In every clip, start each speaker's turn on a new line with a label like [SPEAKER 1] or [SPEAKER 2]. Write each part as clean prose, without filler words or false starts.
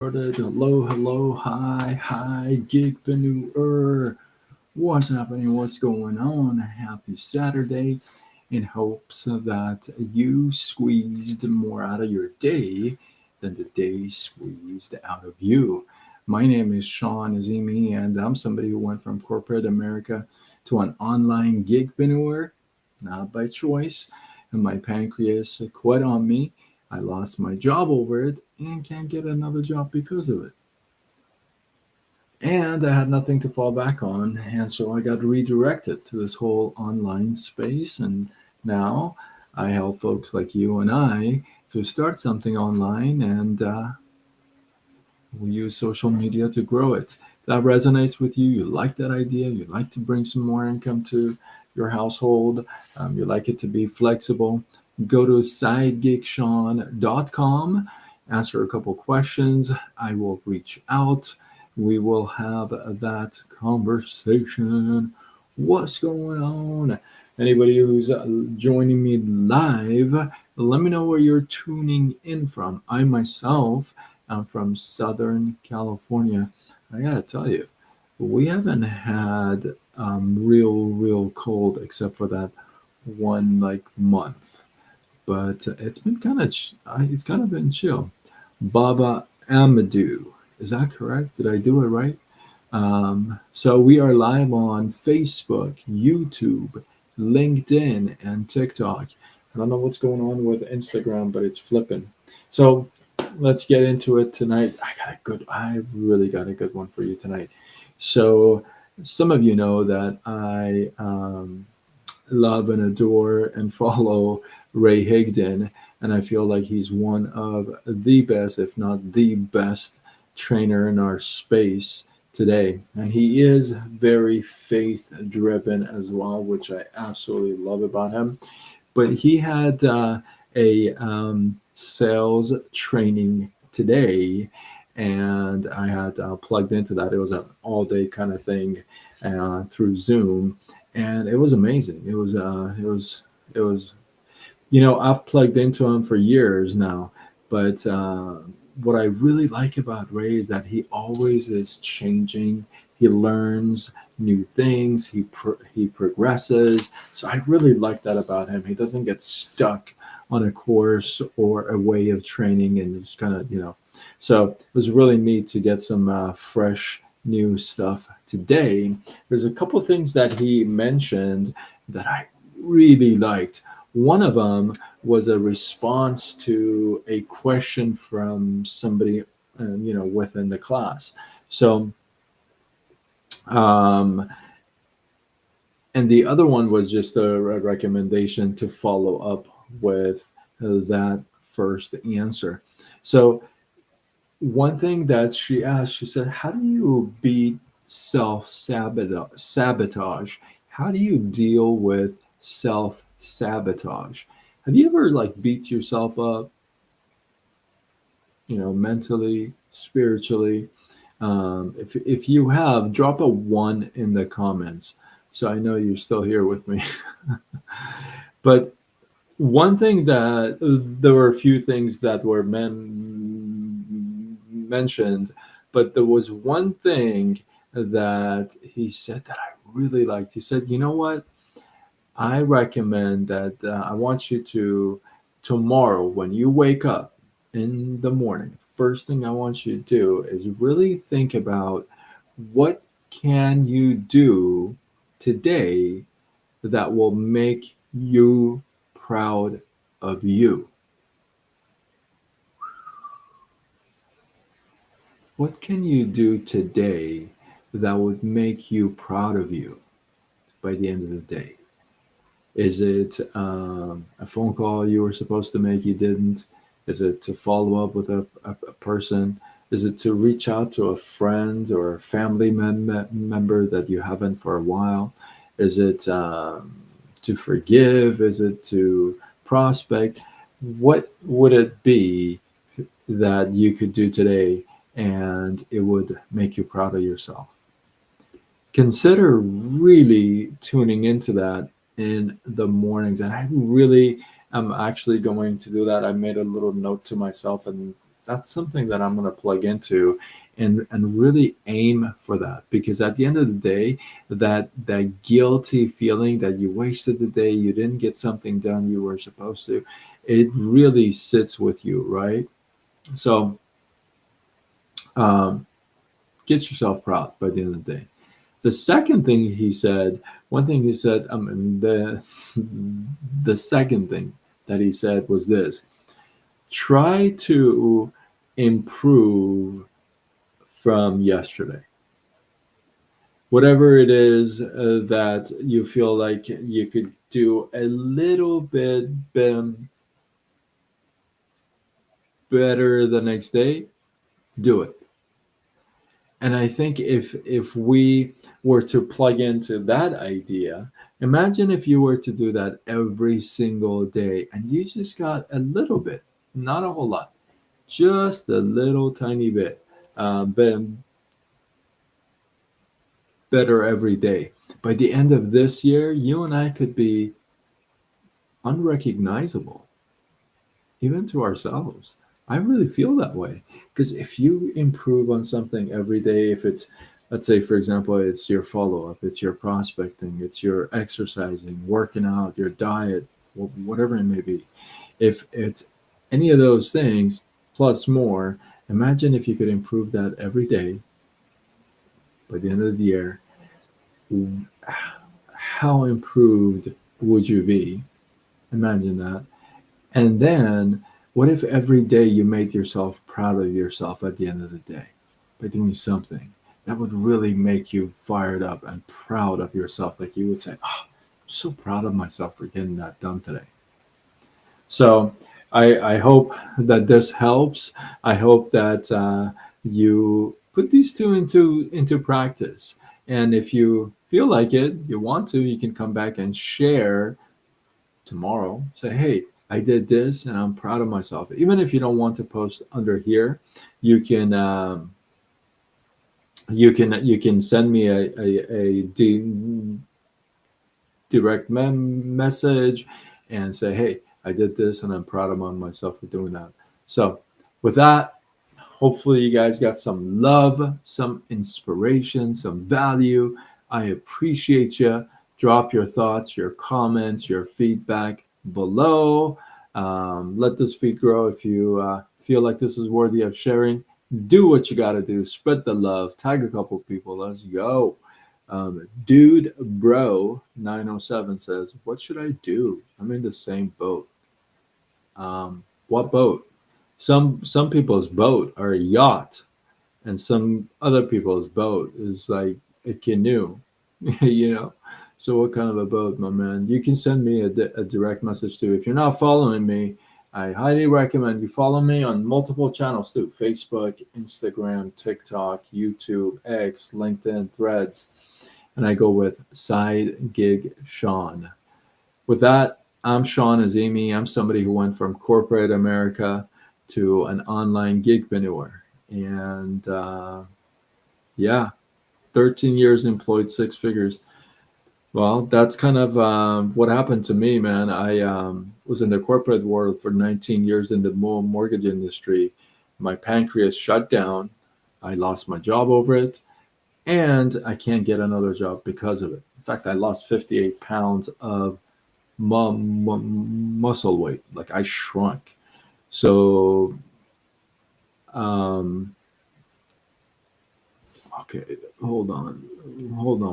[SPEAKER 1] Hello, hello, hi, gigpreneur. What's happening? What's going on? Happy Saturday. In hopes that you squeezed more out of your day than the day squeezed out of you. My name is Sean Azimi, and I'm somebody who went from corporate America to an online gigpreneur, not by choice. And my pancreas quit on me. I lost my job over it and can't get another job because of it. And I had nothing to fall back on. And so I got redirected to this whole online space. And now I help folks like you and I to start something online, and we use social media to grow it. If that resonates with you, you like that idea, you like to bring some more income to your household, you like it to be flexible, go to sidegeeksean.com, answer a couple questions. I will reach out. We will have that conversation. What's going on? Anybody who's joining me live, let me know where you're tuning in from. I myself am from Southern California. I gotta tell you, we haven't had real cold except for that one like month, but it's kind of been chill. Baba Amadou, is that correct? Did I do it right? So we are live on Facebook, YouTube, LinkedIn, and TikTok. I don't know what's going on with Instagram, but it's flipping. So let's get into it tonight. I really got a good one for you tonight. So some of you know that I love and adore and follow Ray Higdon, and I feel like he's one of the best, if not the best, trainer in our space today. And he is very faith driven as well, which I absolutely love about him. But he had a sales training today, and I had plugged into that. It was an all day kind of thing through Zoom, and it was amazing. It was I've plugged into him for years now, but what I really like about Ray is that he always is changing. He learns new things. He progresses. So I really like that about him. He doesn't get stuck on a course or a way of training, and just kind of So it was really neat to get some fresh new stuff today. There's a couple things that he mentioned that I really liked. One of them was a response to a question from somebody, within the class. So, um, and the other one was just a recommendation to follow up with that first answer. So, one thing that she asked, she said, "How do you beat self sabotage? How do you deal with self sabotage? Have you ever like beat yourself up, mentally, spiritually? If you have, drop a one in the comments, so I know you're still here with me." But one thing that there were a few things that were mentioned, but there was one thing that he said that I really liked. He said, "You know what? I recommend that I want you to tomorrow when you wake up in the morning, first thing I want you to do is really think about what can you do today that will make you proud of you. What can you do today that would make you proud of you by the end of the day? Is it a phone call you were supposed to make, you didn't? Is it to follow up with a person? Is it to reach out to a friend or a family member that you haven't for a while? Is it to forgive? Is it to prospect? What would it be that you could do today and it would make you proud of yourself? Consider really tuning into that in the mornings. And I really am actually going to do that. I made a little note to myself, and That's something that I'm going to plug into and really aim for that, because at the end of the day, that guilty feeling that you wasted the day, you didn't get something done you were supposed to, it really sits with you, right? So um, get yourself proud by the end of the day. The second thing he said, one thing he said, the second thing that he said was this: try to improve from yesterday. Whatever it is that you feel like you could do a little bit better the next day, do it. And I think if we were to plug into that idea, imagine if you were to do that every single day and you just got a little bit, not a whole lot, just a little tiny bit, but better every day. By the end of this year, you and I could be unrecognizable, even to ourselves. I really feel that way. Because if you improve on something every day, if it's, let's say, for example, it's your follow up, it's your prospecting, it's your exercising, working out, your diet, whatever it may be, if it's any of those things plus more, imagine if you could improve that every day by the end of the year. How improved would you be? Imagine that. And then, what if every day you made yourself proud of yourself at the end of the day by doing something that would really make you fired up and proud of yourself? Like you would say, "Oh, I'm so proud of myself for getting that done today." So I hope that this helps. I hope that you put these two into practice. And if you feel like it, you want to, you can come back and share tomorrow. Say, hey, I did this and I'm proud of myself. Even if you don't want to post under here, you can you can send me a direct message and say, hey, I did this and I'm proud of myself for doing that. So with that, hopefully you guys got some love, some inspiration, some value. I appreciate you. Drop your thoughts, your comments, your feedback below. Let this feed grow. If you feel like this is worthy of sharing, do what you got to do. Spread the love. Tag a couple people. Let's go. Dude Bro 907 says, what should I do? I'm in the same boat. What boat? Some people's boat are a yacht, and some other people's boat is like a canoe, you know. So what kind of a boat, my man? You can send me a direct message too. If you're not following me, I highly recommend you follow me on multiple channels too: Facebook, Instagram, TikTok, YouTube, X, LinkedIn, Threads, and I go with Side Gig Sean. With that, I'm Sean Azimi. I'm somebody who went from corporate America to an online gigpreneur. And yeah, 13 years employed, six figures. Well, that's kind of what happened to me, man. I was in the corporate world for 19 years in the mortgage industry. My pancreas shut down. I lost my job over it, and I can't get another job because of it. In fact, I lost 58 pounds of muscle weight. Like I shrunk. So, um, okay, hold on,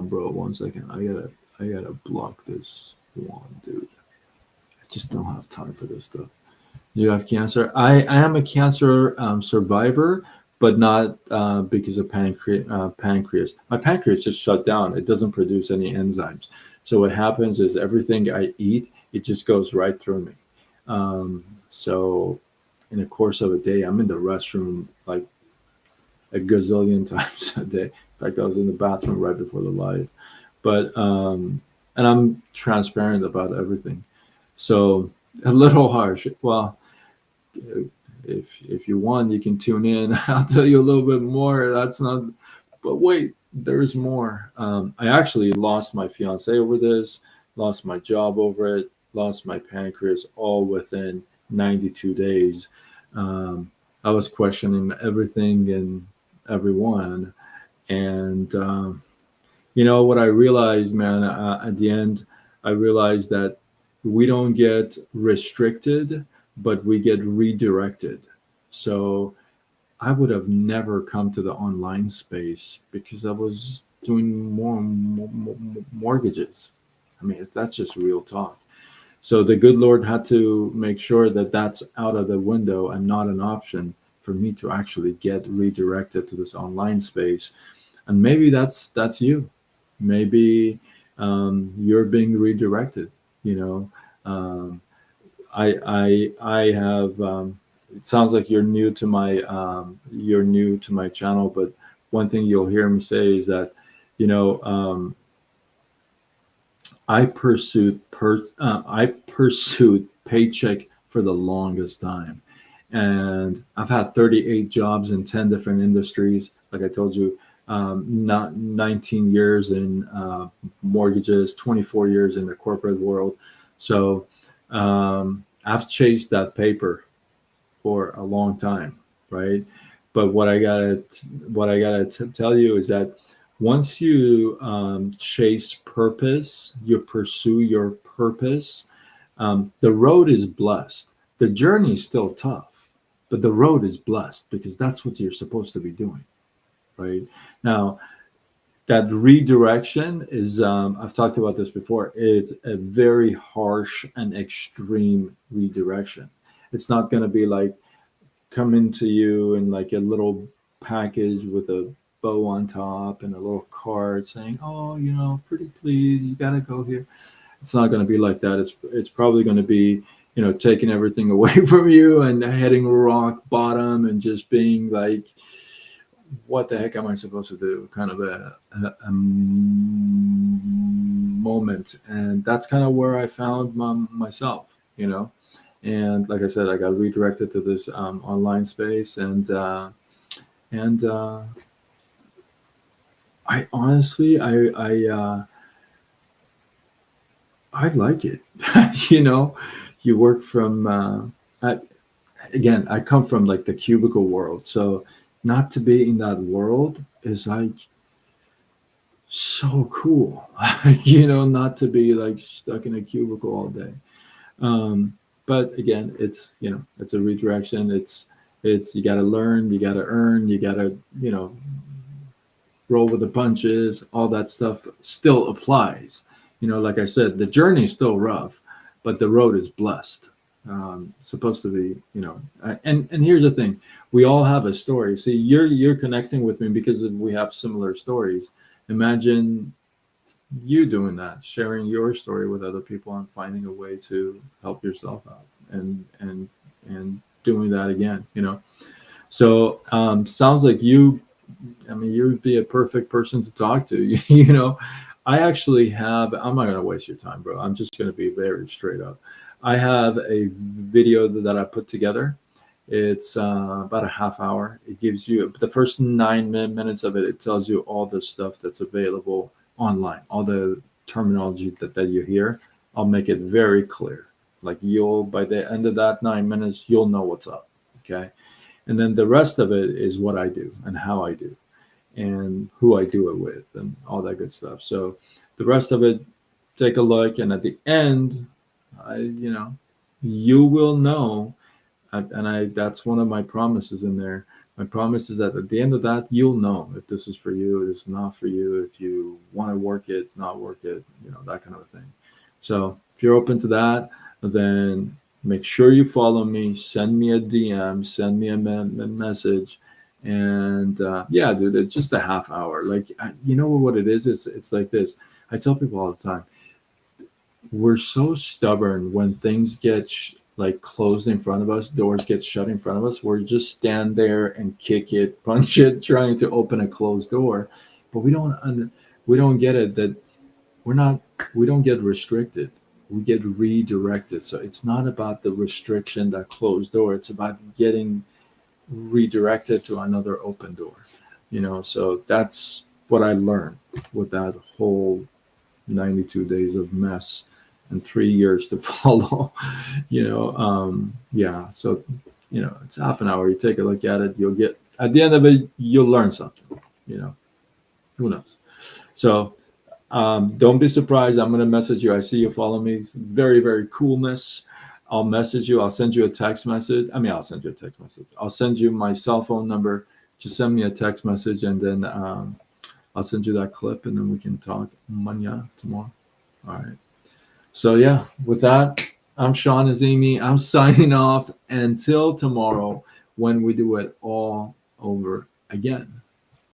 [SPEAKER 1] bro. 1 second. I gotta block this one, dude. I just don't have time for this stuff. You have cancer. I am a cancer survivor, but not because of pancreas. My pancreas just shut down. It doesn't produce any enzymes. So what happens is everything I eat, it just goes right through me. So in the course of a day, I'm in the restroom like a gazillion times a day. In fact, I was in the bathroom right before the live. But and I'm transparent about everything. So a little harsh. Well, if you want, you can tune in. I'll tell you a little bit more. That's not. But wait, there's more. I actually lost my fiance over this. Lost my job over it. Lost my pancreas all within 92 days. I was questioning everything and everyone. And what I realized, man, at the end, I realized that we don't get restricted, but we get redirected. So I would have never come to the online space because I was doing more mortgages. I mean, that's just real talk. So the good Lord had to make sure that that's out of the window and not an option for me to actually get redirected to this online space. And maybe that's you. Maybe you're being redirected. You know, um, I have. It sounds like you're new to my channel, but one thing you'll hear me say is that, you know, I pursued paycheck for the longest time, and I've had 38 jobs in 10 different industries. Like I told you, not 19 years in mortgages, 24 years in the corporate world. So I've chased that paper for a long time, right? But what I gotta tell you is that once you chase purpose, you pursue your purpose. The road is blessed. The journey is still tough, but the road is blessed because that's what you're supposed to be doing, right? Now, that redirection is, I've talked about this before, it's a very harsh and extreme redirection. It's not going to be like coming to you in like a little package with a bow on top and a little card saying, "Oh, pretty please, you got to go here." It's not going to be like that. It's probably going to be, taking everything away from you and heading rock bottom and just being like, what the heck am I supposed to do? Kind of a moment. And that's kind of where I found myself, And like I said, I got redirected to this online space, and I honestly, I like it. you know, you work from. Again, I come from like the cubicle world, so not to be in that world is like so cool. Not to be like stuck in a cubicle all day. But again, it's a redirection. It's you got to learn, you got to earn, you got to roll with the punches. All that stuff still applies. Like I said, the journey is still rough, but the road is blessed. Supposed to be, and here's the thing: we all have a story. See, you're connecting with me because we have similar stories. Imagine you doing that, sharing your story with other people and finding a way to help yourself out and doing that again. So sounds like I mean, you'd be a perfect person to talk to. I actually have, I'm not going to waste your time, bro. I'm just going to be very straight up. I have a video that I put together. It's about a half hour. It gives you the first 9 minutes of it. It tells you all the stuff that's available online, all the terminology that you hear. I'll make it very clear. Like by the end of that 9 minutes, you'll know what's up. Okay. And then the rest of it is what I do and how I do and who I do it with and all that good stuff. So the rest of it, take a look. And at the end, you will know. That's one of my promises in there. My promise is that at the end of that, you'll know if this is for you, if it's not for you, if you want to work it, not work it, that kind of a thing. So if you're open to that, then make sure you follow me, send me a DM, send me a message. And yeah, dude, it's just a half hour. Like, you know what it is? It's like this. I tell people all the time, we're so stubborn when things get like closed in front of us, doors get shut in front of us. We're just stand there and kick it, punch it, trying to open a closed door. But we don't get it that we don't get restricted. We get redirected. So it's not about the restriction, that closed door. It's about getting redirected to another open door. So that's what I learned with that whole 92 days of mess and 3 years to follow. Yeah. So it's half an hour. You take a look at it. You'll get, at the end of it, you'll learn something. Who knows? So don't be surprised. I'm going to message you. I see you follow me. It's very, very coolness. I'll message you. I'll send you a text message. I'll send you a text message. I'll send you my cell phone number. Just send me a text message, and then I'll send you that clip, and then we can talk mania tomorrow. All right. So yeah, with that, I'm Sean Azimi. I'm signing off until tomorrow when we do it all over again.